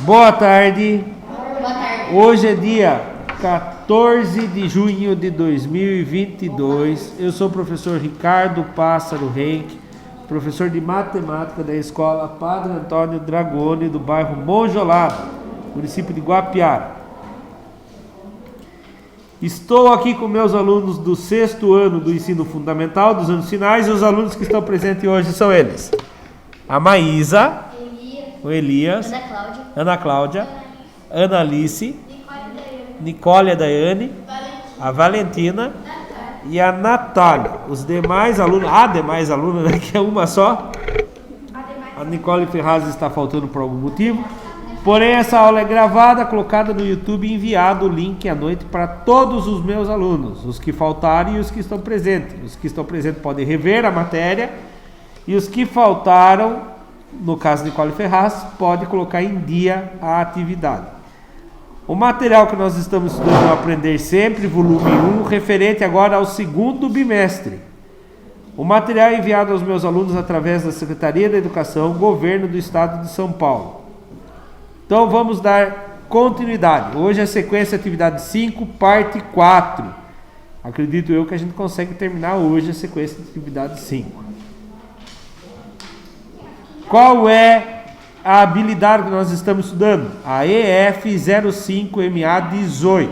Boa tarde. Boa tarde. Hoje é dia 14 de junho de 2022. Eu sou o professor Ricardo Pássaro Henk, professor de matemática da escola Padre Antônio Dragoni, do bairro Monjolado, município de Guapiara. Estou aqui com meus alunos do 6º ano do ensino fundamental, dos anos finais, e os alunos que estão presentes hoje são eles: a Maísa, o Elias, Ana Cláudia, Ana Alice, Nicole e a Daiane, a Valentina e a Natália. Os demais alunos, demais alunos, né, que é uma só. A Nicole Ferraz está faltando por algum motivo. Porém, essa aula é gravada, colocada no YouTube e enviado o link à noite para todos os meus alunos, os que faltaram e os que estão presentes. Os que estão presentes podem rever a matéria e os que faltaram, no caso de Nicole Ferraz, pode colocar em dia a atividade. O material que nós estamos estudando é o Aprender Sempre, volume 1, referente agora ao 2º bimestre. O material é enviado aos meus alunos através da Secretaria da Educação, Governo do Estado de São Paulo. Então vamos dar continuidade. Hoje é a sequência atividade 5, parte 4. Acredito eu que a gente consegue terminar hoje a sequência de atividade 5. Qual é a habilidade que nós estamos estudando? A EF05MA18.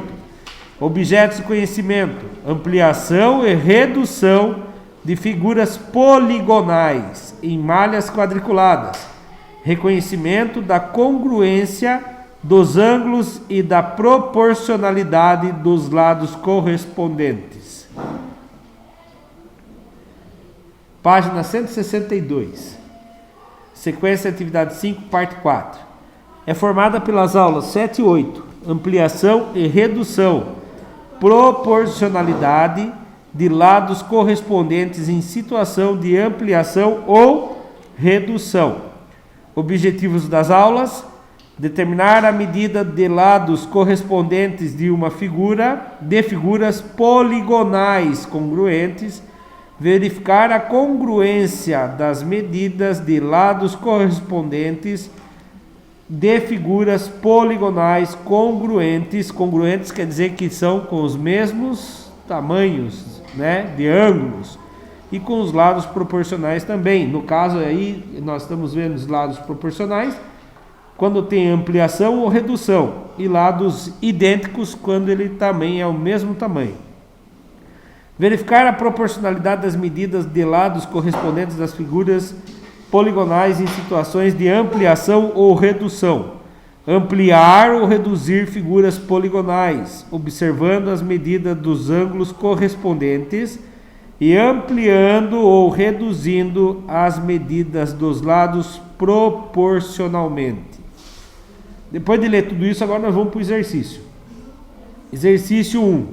Objetos de conhecimento, ampliação e redução de figuras poligonais em malhas quadriculadas. Reconhecimento da congruência dos ângulos e da proporcionalidade dos lados correspondentes. Página 162. Sequência de atividade 5, parte 4. É formada pelas aulas 7 e 8. Ampliação e redução. Proporcionalidade de lados correspondentes em situação de ampliação ou redução. Objetivos das aulas: determinar a medida de lados correspondentes de uma figura, de figuras poligonais congruentes, verificar a congruência das medidas de lados correspondentes de figuras poligonais congruentes. Congruentes quer dizer que são com os mesmos tamanhos, né, de ângulos. E com os lados proporcionais também. No caso aí, nós estamos vendo os lados proporcionais quando tem ampliação ou redução, e lados idênticos quando ele também é o mesmo tamanho. Verificar a proporcionalidade das medidas de lados correspondentes das figuras poligonais em situações de ampliação ou redução. Ampliar ou reduzir figuras poligonais, observando as medidas dos ângulos correspondentes e ampliando ou reduzindo as medidas dos lados proporcionalmente. Depois de ler tudo isso, agora nós vamos para o exercício. Exercício 1.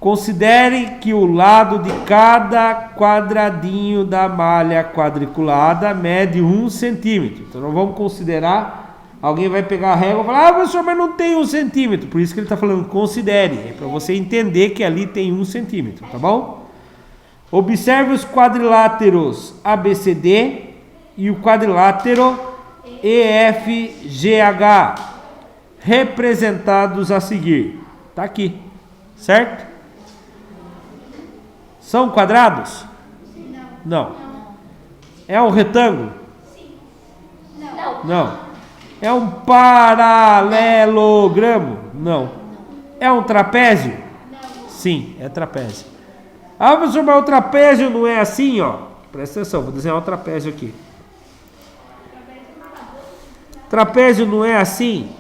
Considere que o lado de cada quadradinho da malha quadriculada mede 1 centímetro. Então nós vamos considerar, alguém vai pegar a régua e falar: professor, mas não tem 1 centímetro. Por isso que ele está falando considere, é para você entender que ali tem 1 centímetro, tá bom? Observe os quadriláteros ABCD e o quadrilátero EFGH, representados a seguir. Está aqui, certo? São quadrados? Não. É um retângulo? Não. É um paralelogramo? Não. É um trapézio? Sim, é trapézio. Professor, mas o trapézio não é assim, ó. Presta atenção, vou desenhar um trapézio aqui. Trapézio não é assim?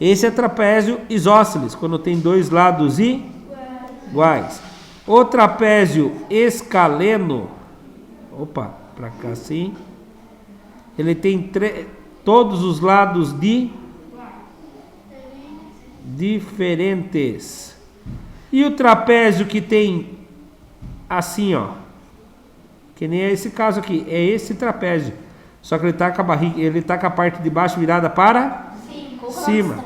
Esse é trapézio isósceles, quando tem dois lados iguais. O trapézio escaleno, para cá assim, ele tem todos os lados diferentes. E o trapézio que tem assim, ó, que nem é esse caso aqui, é esse trapézio. Só que ele tá com a barriga, ele tá com a parte de baixo virada para cima.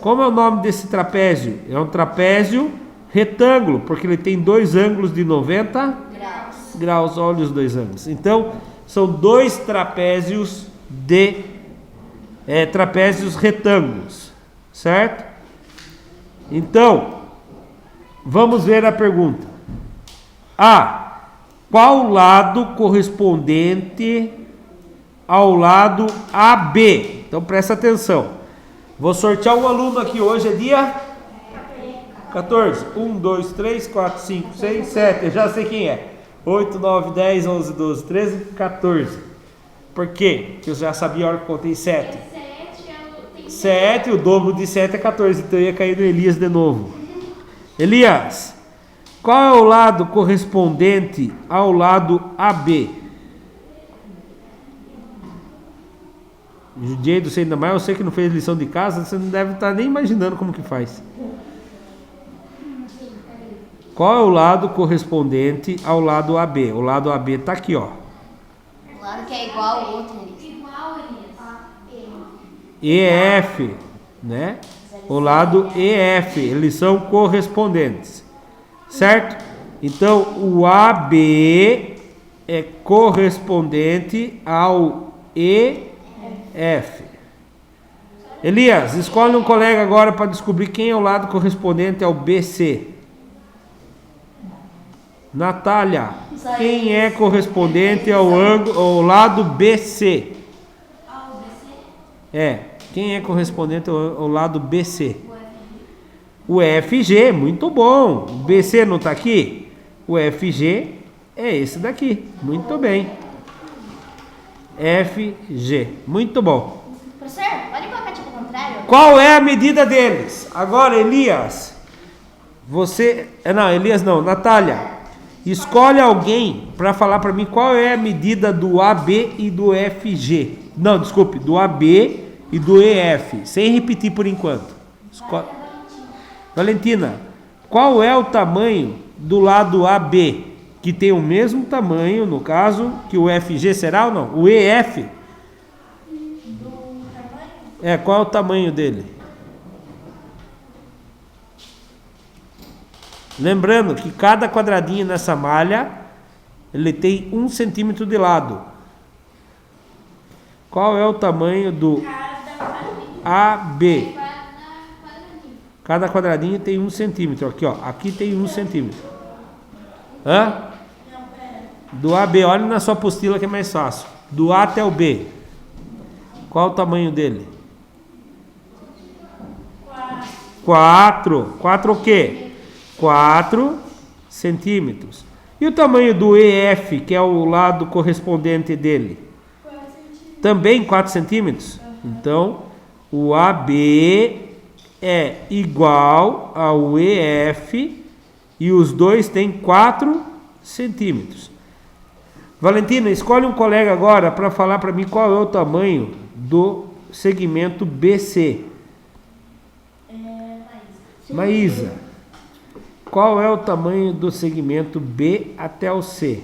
Como é o nome desse trapézio? É um trapézio retângulo, porque ele tem dois ângulos de 90 graus. Olha os dois ângulos. Então, são dois trapézios de trapézios retângulos, certo? Então, vamos ver a pergunta. A. Qual lado correspondente ao lado AB? Então presta atenção. Vou sortear um aluno aqui hoje, é dia 14. 1, 2, 3, 4, 5, 6, 7. Eu já sei quem é. 8, 9, 10, 11, 12, 13, 14. Por quê? Porque eu já sabia a hora que contei 7. 7, o dobro de 7 é 14. Então eu ia cair no Elias de novo. Elias, qual é o lado correspondente ao lado AB? Judiei do você ainda mais, eu sei que não fez lição de casa, você não deve estar nem imaginando como que faz. Qual é o lado correspondente ao lado AB? O lado AB está aqui, ó. O lado que é igual ao outro, EF, né? O lado EF, eles são correspondentes, certo? Então, o AB é correspondente ao EF. Elias, escolhe um colega agora para descobrir quem é o lado correspondente ao BC. Natália, quem é correspondente ao lado BC? Quem é correspondente ao lado BC? O FG, muito bom. O BC não está aqui? O FG é esse daqui, muito bem. FG, muito bom. Professor, pode colocar tipo ao contrário? Qual é a medida deles? Agora, Elias, você... Não, Elias não, Natália. Escolhe alguém para falar para mim qual é a medida do AB e do FG. Não, desculpe, do AB e do EF, sem repetir por enquanto. Valentina, qual é o tamanho do lado AB, que tem o mesmo tamanho, no caso, que o FG será ou não? O EF? Qual é o tamanho dele? Lembrando que cada quadradinho nessa malha, ele tem 1 centímetro de lado. Qual é o tamanho do AB? Cada quadradinho tem 1 centímetro. Aqui, ó. Aqui tem 1 centímetro. Hã? Do AB, olha na sua apostila que é mais fácil. Do A até o B. Qual o tamanho dele? 4. 4 o quê? 4 centímetros. E o tamanho do EF, que é o lado correspondente dele? Também 4 centímetros? Então, o AB é igual ao EF e os dois têm 4 centímetros. Valentina, escolhe um colega agora para falar para mim qual é o tamanho do segmento BC. Maísa, qual é o tamanho do segmento B até o C?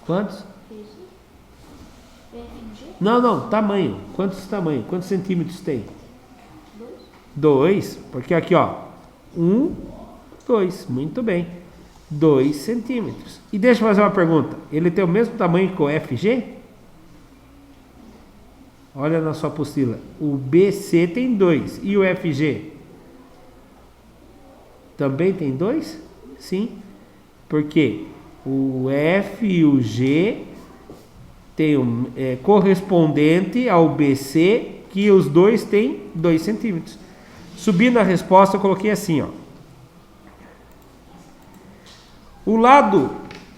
Quantos? Não, tamanho. Quantos centímetros tem? 2, porque aqui, ó, 1, 2, muito bem, 2 centímetros. E deixa eu fazer uma pergunta, ele tem o mesmo tamanho que o FG? Olha na sua apostila, o BC tem 2, e o FG? Também tem 2? Sim, porque o F e o G tem correspondente ao BC, que os dois têm 2 centímetros. Subindo a resposta, eu coloquei assim, ó. O lado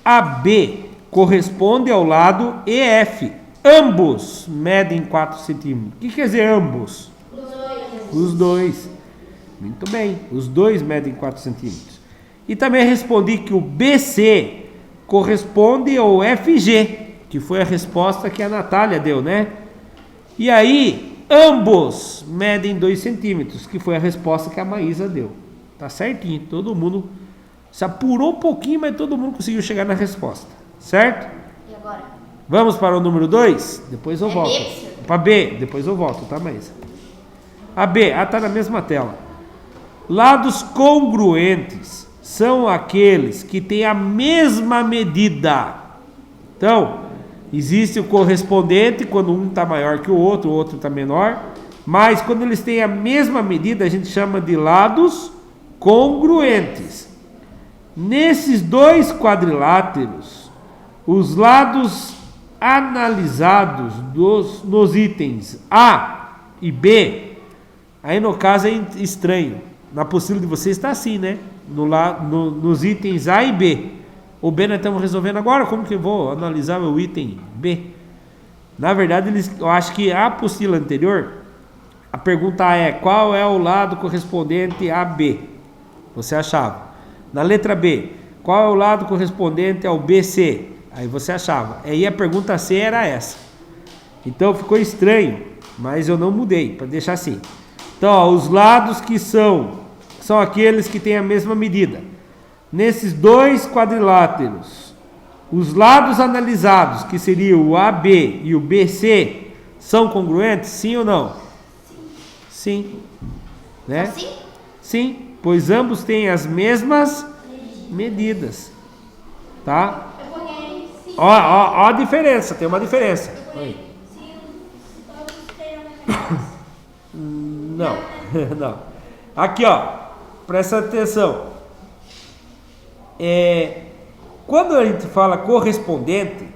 AB corresponde ao lado EF. Ambos medem 4 centímetros. O que quer dizer ambos? Os dois. Muito bem, os dois medem 4 centímetros. E também respondi que o BC corresponde ao FG, que foi a resposta que a Natália deu, né? E aí, ambos medem 2 centímetros, que foi a resposta que a Maísa deu. Tá certinho, todo mundo se apurou um pouquinho, mas todo mundo conseguiu chegar na resposta, certo? E agora? Vamos para o número 2? Depois eu volto. B, para B, depois eu volto, tá, Maísa? A B, tá na mesma tela. Lados congruentes são aqueles que têm a mesma medida. Então, existe o correspondente quando um está maior que o outro está menor, mas quando eles têm a mesma medida, a gente chama de lados congruentes. Nesses dois quadriláteros, os lados analisados nos itens A e B, aí no caso é estranho. Na apostila de vocês está assim, né? Nos itens A e B. O B nós estamos resolvendo agora, como que eu vou analisar o item B? Na verdade, eu acho que a apostila anterior, a pergunta é: qual é o lado correspondente a B? Você achava. Na letra B, qual é o lado correspondente ao BC? Aí você achava. Aí a pergunta C era essa. Então ficou estranho, mas eu não mudei, para deixar assim. Então, ó, os lados que são aqueles que têm a mesma medida. Nesses dois quadriláteros, os lados analisados, que seriam o AB e o BC, são congruentes? Sim ou não? Sim. Né? Assim? Sim, pois ambos têm as mesmas medidas. Tá? Ó a diferença, tem uma diferença. Não, não. Aqui, ó, presta atenção. Quando a gente fala correspondente,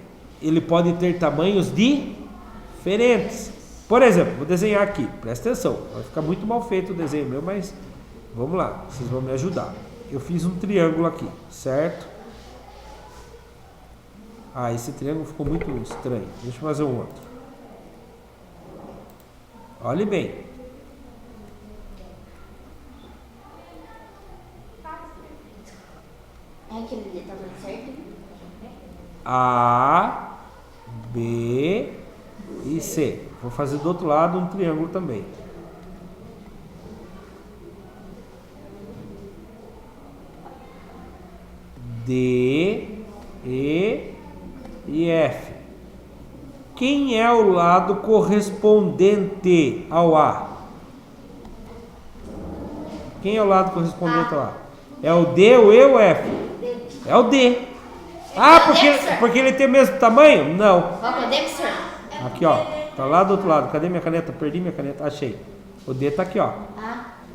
ele pode ter tamanhos diferentes. Por exemplo, vou desenhar aqui, presta atenção. Vai ficar muito mal feito o desenho meu, mas vamos lá, vocês vão me ajudar. Eu fiz um triângulo aqui, certo? Ah, esse triângulo ficou muito estranho. Deixa eu fazer um outro. Olhe bem. É aquele ali, tá dando certo? A, B e C. Vou fazer do outro lado um triângulo também. D, E e F. Quem é o lado correspondente ao A? Quem é o lado correspondente ao A? É o D, o E ou o F? É o D. Ah, porque ele tem o mesmo tamanho? Não. Qual que é o D, professor? Aqui, ó. Tá lá do outro lado. Cadê minha caneta? Perdi minha caneta. Achei. O D tá aqui, ó.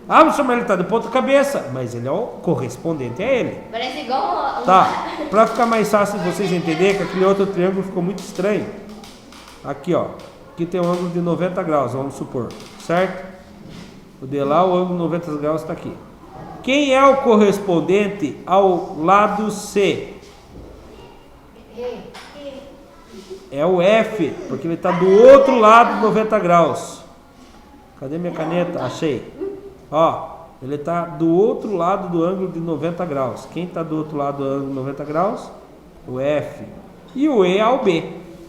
Ah, mas ele tá de ponta cabeça. Mas ele é o correspondente a ele. Parece igual Tá. Pra ficar mais fácil de vocês entenderem que aquele outro triângulo ficou muito estranho. Aqui, ó. Aqui tem um ângulo de 90 graus, vamos supor. Certo? O de lá, o ângulo de 90 graus está aqui. Quem é o correspondente ao lado C? É o F, porque ele está do outro lado de 90 graus. Cadê minha caneta? Achei. Ó, ele está do outro lado do ângulo de 90 graus. Quem está do outro lado do ângulo de 90 graus? O F. E o E ao B.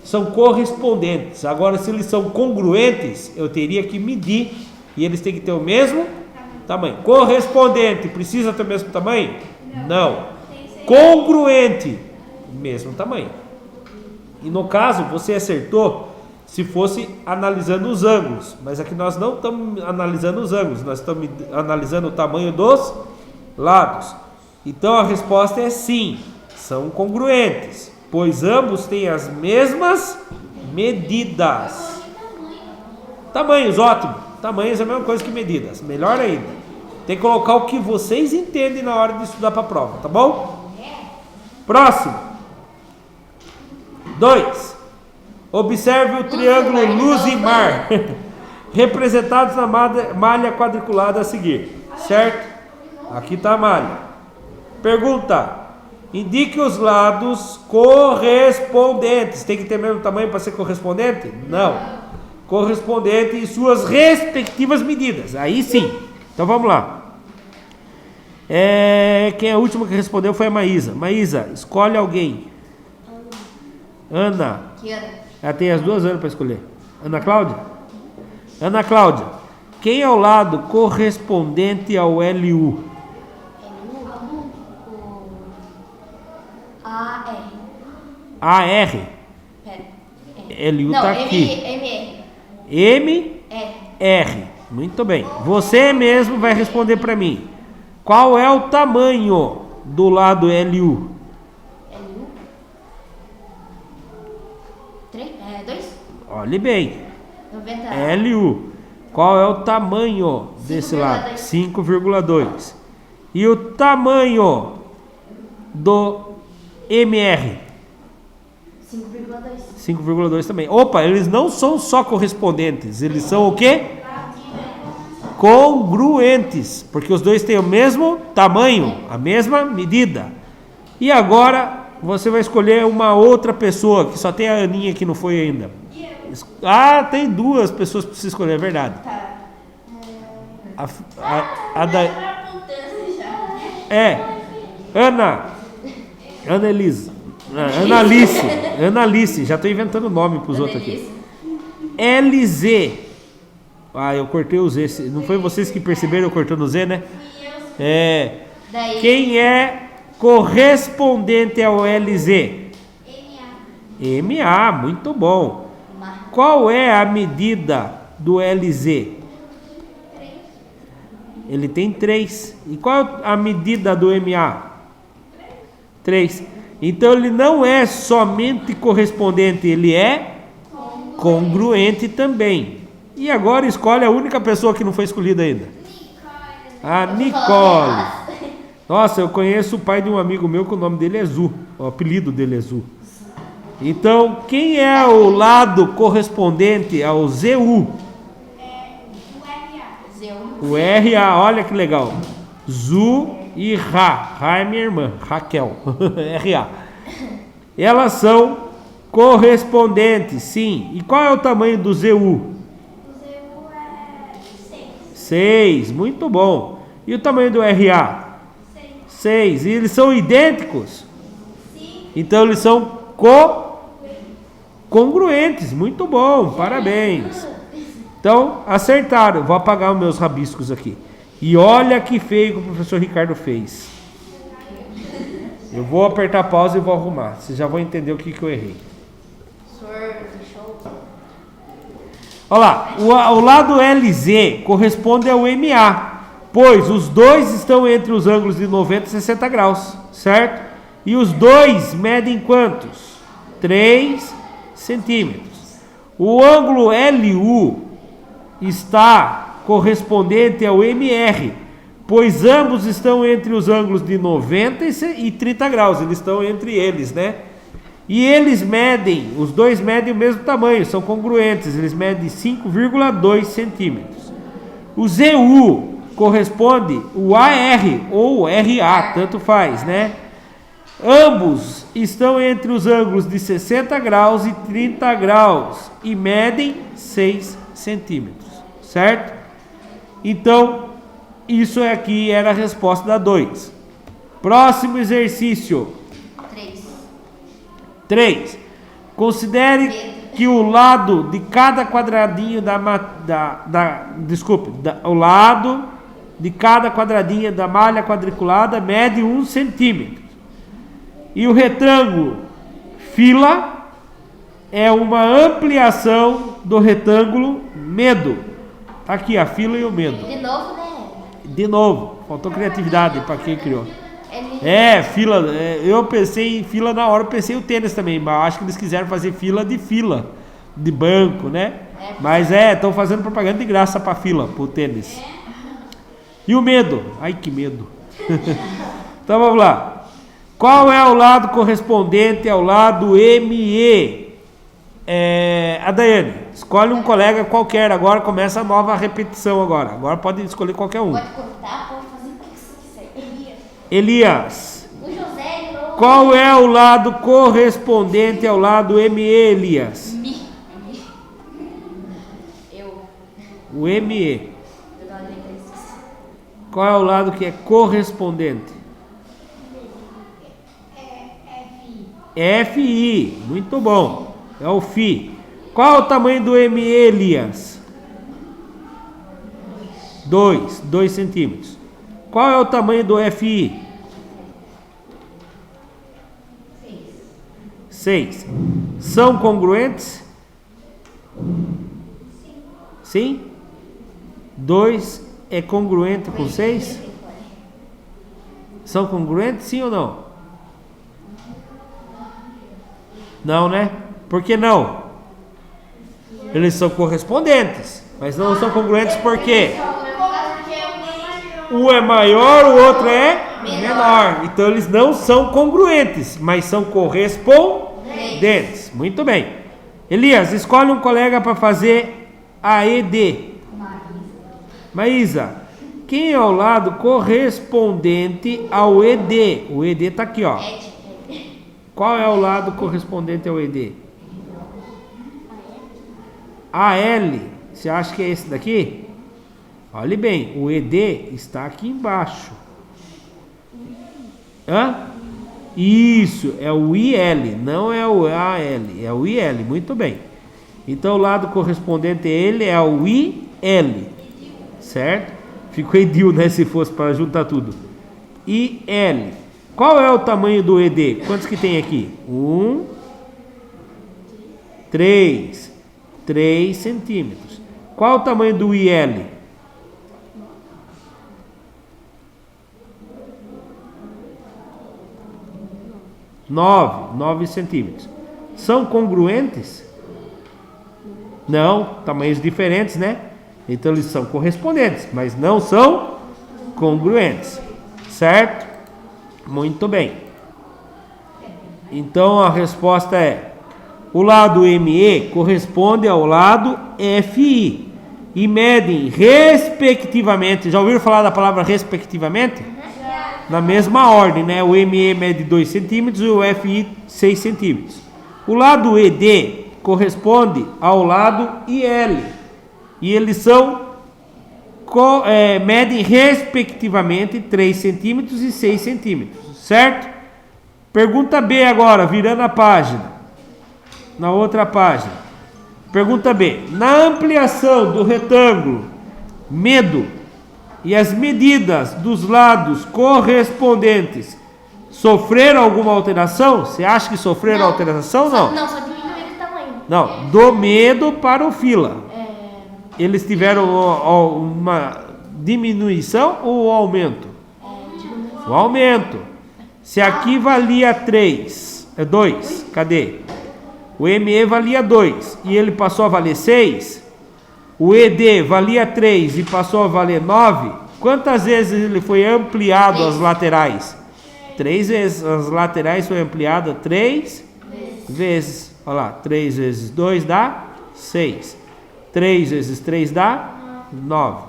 São correspondentes. Agora, se eles são congruentes, eu teria que medir. E eles têm que ter o mesmo tamanho. Correspondente, precisa ter o mesmo tamanho? Não. Congruente, mesmo tamanho. E no caso, você acertou se fosse analisando os ângulos. Mas aqui nós não estamos analisando os ângulos, nós estamos analisando o tamanho dos lados. Então a resposta é sim, são congruentes, pois ambos têm as mesmas medidas. Tamanhos, ótimo. Tamanhos é a mesma coisa que medidas, melhor ainda. Tem que colocar o que vocês entendem na hora de estudar para a prova, tá bom? Próximo. 2. Observe o triângulo luz e mar, representados na malha quadriculada a seguir, certo? Aqui está a malha. Pergunta: indique os lados correspondentes. Tem que ter o mesmo tamanho para ser correspondente? Não. Correspondente e suas respectivas medidas. Aí sim. Então vamos lá. Quem é a última que respondeu foi a Maísa. Maísa, escolhe alguém. Ana. Que Ana? Ela tem as duas Anas para escolher. Ana Cláudia? Ana Cláudia, quem é o lado correspondente ao LU? AR. AR? Pera. LU Não, tá aqui. MR. MR. Muito bem. Você mesmo vai responder para mim. Qual é o tamanho do lado LU? LU. 3? 2? Olhe bem. 90. LU. Qual é o tamanho desse lado? 5,2. E o tamanho do MR? 5,2. 5,2 também. Opa, eles não são só correspondentes, eles são o quê? Congruentes, porque os dois têm o mesmo tamanho, a mesma medida. E agora você vai escolher uma outra pessoa, que só tem a Aninha que não foi ainda. Ah, tem duas pessoas para você escolher, é verdade. A da... Ana Elisa. Ana Alice, já estou inventando nome para os outros aqui. LZ. Ah, eu cortei o Z. Não foi vocês que perceberam eu cortando o Z, né? Quem é correspondente ao LZ? MA, muito bom. Qual é a medida do LZ? Ele tem 3. E qual é a medida do MA? 3. Então ele não é somente correspondente, ele é congruente também. E agora escolhe a única pessoa que não foi escolhida ainda. A Nicole. Nossa, eu conheço o pai de um amigo meu que o nome dele é Zu. O apelido dele é Zu. Então, quem é o lado correspondente ao ZU? O RA, olha que legal. Zu e Ra. Ra é minha irmã, Raquel. RA. Elas são correspondentes, sim. E qual é o tamanho do ZU? O ZU é 6, muito bom. E o tamanho do RA? 6. E eles são idênticos? Sim. Então eles são congruentes, muito bom, parabéns. Então, acertaram. Vou apagar os meus rabiscos aqui. E olha que feio que o professor Ricardo fez. Eu vou apertar pausa e vou arrumar. Vocês já vão entender o que eu errei. Olha lá, o lado LZ corresponde ao MA, pois os dois estão entre os ângulos de 90 e 60 graus, certo? E os dois medem quantos? 3 centímetros. O ângulo LU está correspondente ao MR, pois ambos estão entre os ângulos de 90 e 30 graus, eles estão entre eles, né? E eles medem, os dois medem o mesmo tamanho, são congruentes, eles medem 5,2 centímetros. O ZU corresponde o AR ou RA, tanto faz, né? Ambos estão entre os ângulos de 60 graus e 30 graus e medem 6 centímetros, certo? Então, isso aqui era a resposta da 2. Próximo exercício. 3. Considere que o lado de cada quadradinho o lado de cada quadradinha da malha quadriculada mede 1 centímetro. E o retângulo fila é uma ampliação do retângulo medo. Tá aqui a fila e o medo. De novo, né? De novo, faltou criatividade para quem criou. Fila. Eu pensei em fila na hora, eu pensei o tênis também, mas acho que eles quiseram fazer fila de banco, né? Mas estão fazendo propaganda de graça para fila, pro tênis. E o medo? Ai, que medo. Então vamos lá. Qual é o lado correspondente ao lado ME? A Daiane, escolhe um colega qualquer, agora começa a nova repetição agora. Agora pode escolher qualquer um. Pode cortar, pode fazer o que você quiser. Elias. O José virou... Qual é o lado correspondente ao lado ME, Elias? O ME. Qual é o lado que é correspondente? FI. Muito bom. É o FI. Qual é o tamanho do ME, Elias? 2 centímetros. Qual é o tamanho do FI? 6. São congruentes? Sim? 2 é congruente com 6? São congruentes, sim ou não? Não, né? Por que não? Eles são correspondentes, mas não são congruentes por quê? Um é maior, o outro é menor. Então eles não são congruentes, mas são correspondentes. Muito bem. Elias, escolhe um colega para fazer a ED. Maísa, quem é o lado correspondente ao ED? O ED está aqui, ó. Qual é o lado correspondente ao ED? AL. Você acha que é esse daqui? Olhe bem, o ED está aqui embaixo. Hã? Isso, é o IL, não é o AL, é o IL, muito bem. Então o lado correspondente a ele é o IL, certo? Ficou edil, né, se fosse para juntar tudo. IL. Qual é o tamanho do ED? Quantos que tem aqui? 3 centímetros. Qual o tamanho do IL? 9 centímetros. São congruentes? Não, tamanhos diferentes, né? Então eles são correspondentes, mas não são congruentes, certo? Muito bem. Então a resposta é: o lado ME corresponde ao lado FI e medem respectivamente. Já ouviram falar da palavra respectivamente? Na mesma ordem, né? O ME mede 2 centímetros e o FI 6 centímetros. O lado ED corresponde ao lado IL e eles medem respectivamente 3 centímetros e 6 centímetros, certo? Pergunta B agora, virando a página. Na outra página. Pergunta B. Na ampliação do retângulo medo e as medidas dos lados correspondentes sofreram alguma alteração? Você acha que sofreram alteração ou não? Não, só diminuiu de tamanho. Não, do medo para o fila. Eles tiveram uma diminuição ou aumento? O aumento. Se aqui valia 2, cadê? O ME valia 2 e ele passou a valer 6. O ED valia 3 e passou a valer 9. Quantas vezes ele foi ampliado as laterais? 3 vezes. As laterais foi ampliada 3 vezes. Olha lá, 3 vezes 2 dá 6. 3 vezes 3 dá 9.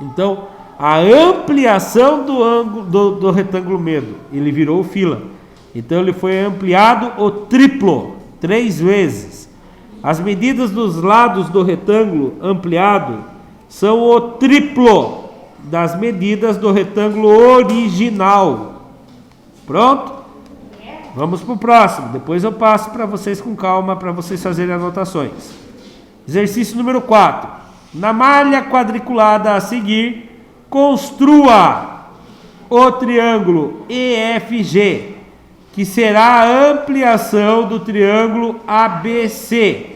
Então, a ampliação do ângulo do retângulo medo, ele virou fila. Então ele foi ampliado o triplo, 3 vezes. As medidas dos lados do retângulo ampliado são o triplo das medidas do retângulo original. Pronto? Vamos para o próximo. Depois eu passo para vocês com calma, para vocês fazerem anotações. Exercício número 4. Na malha quadriculada a seguir, construa o triângulo EFG, que será a ampliação do triângulo ABC,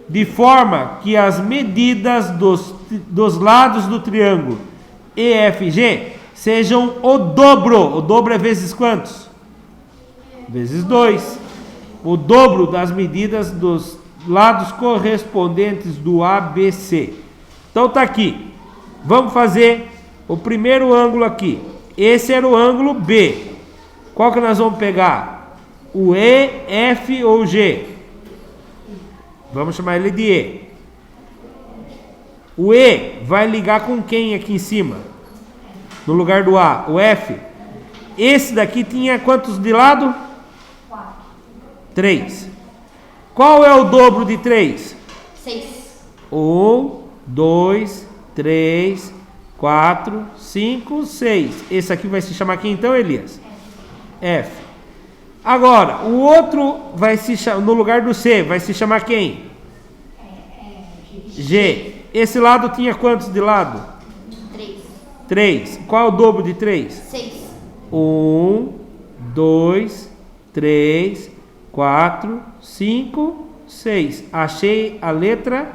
de forma que as medidas dos lados do triângulo EFG sejam o dobro. O dobro é vezes quantos? Vezes 2. O dobro das medidas dos lados correspondentes do ABC. Então tá aqui. Vamos fazer o primeiro ângulo aqui. Esse era o ângulo B. Qual que nós vamos pegar? O E, F ou G? Vamos chamar ele de E. O E vai ligar com quem aqui em cima? No lugar do A, o F. Esse daqui tinha quantos de lado? 3. Qual é o dobro de 3? 6. 1, 2, 3, 4, 5, 6. Esse aqui vai se chamar quem então, Elias? F. Agora, o outro vai se chamar, no lugar do C, vai se chamar quem? G. Esse lado tinha quantos de lado? 3. 3. Qual é o dobro de 3? 6. 1, 2, 3, 4, 5, 6. Achei a letra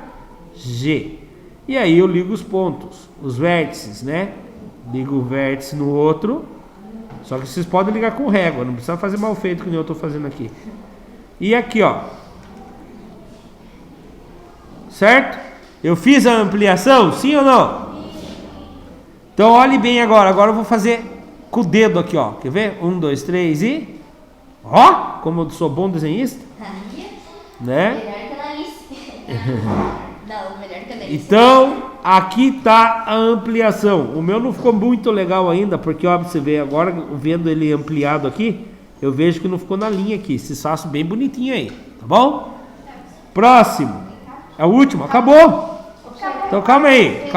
G. E aí eu ligo os pontos, os vértices, né? Ligo o vértice no outro Só que vocês podem ligar com régua, não precisa fazer mal feito, como eu estou fazendo aqui. E aqui, ó. Certo? Eu fiz a ampliação, sim ou não? Então olhe bem agora. Agora eu vou fazer com o dedo aqui, ó. Quer ver? 1, 2, 3 e... Ó, como eu sou bom desenhista. Né? Melhor que a Alice. Não, melhor que a Alice. Então, aqui tá a ampliação. O meu não ficou muito legal ainda, porque ó, você vê agora, vendo ele ampliado aqui, eu vejo que não ficou na linha aqui. Esse traço bem bonitinho aí, tá bom? Próximo. É o último, acabou. Então calma aí.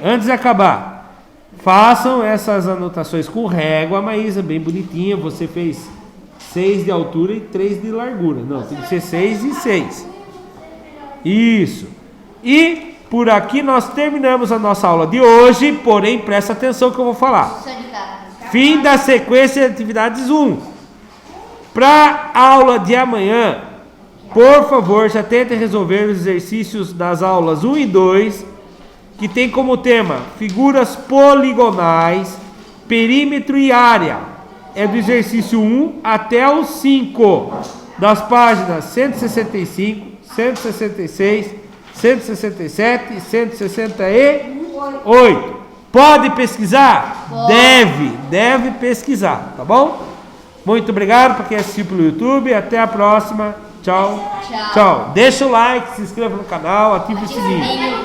Antes de acabar, façam essas anotações com régua, Maísa, bem bonitinha. Você fez 6 de altura e 3 de largura. Não, tem que ser 6 e 6. Isso. E por aqui nós terminamos a nossa aula de hoje, porém presta atenção que eu vou falar. Só de casa. Fim da sequência de atividades 1. Para a aula de amanhã, por favor, já tentem resolver os exercícios das aulas 1 e 2, que tem como tema figuras poligonais, perímetro e área. É do exercício 1 até o 5, das páginas 165, 166, 167 e 168. Pode pesquisar? Pode. Deve pesquisar, tá bom? Muito obrigado para quem assistiu pelo YouTube. Até a próxima. Tchau. Tchau. Tchau. Deixa o like, se inscreva no canal, ative o sininho. Sininho.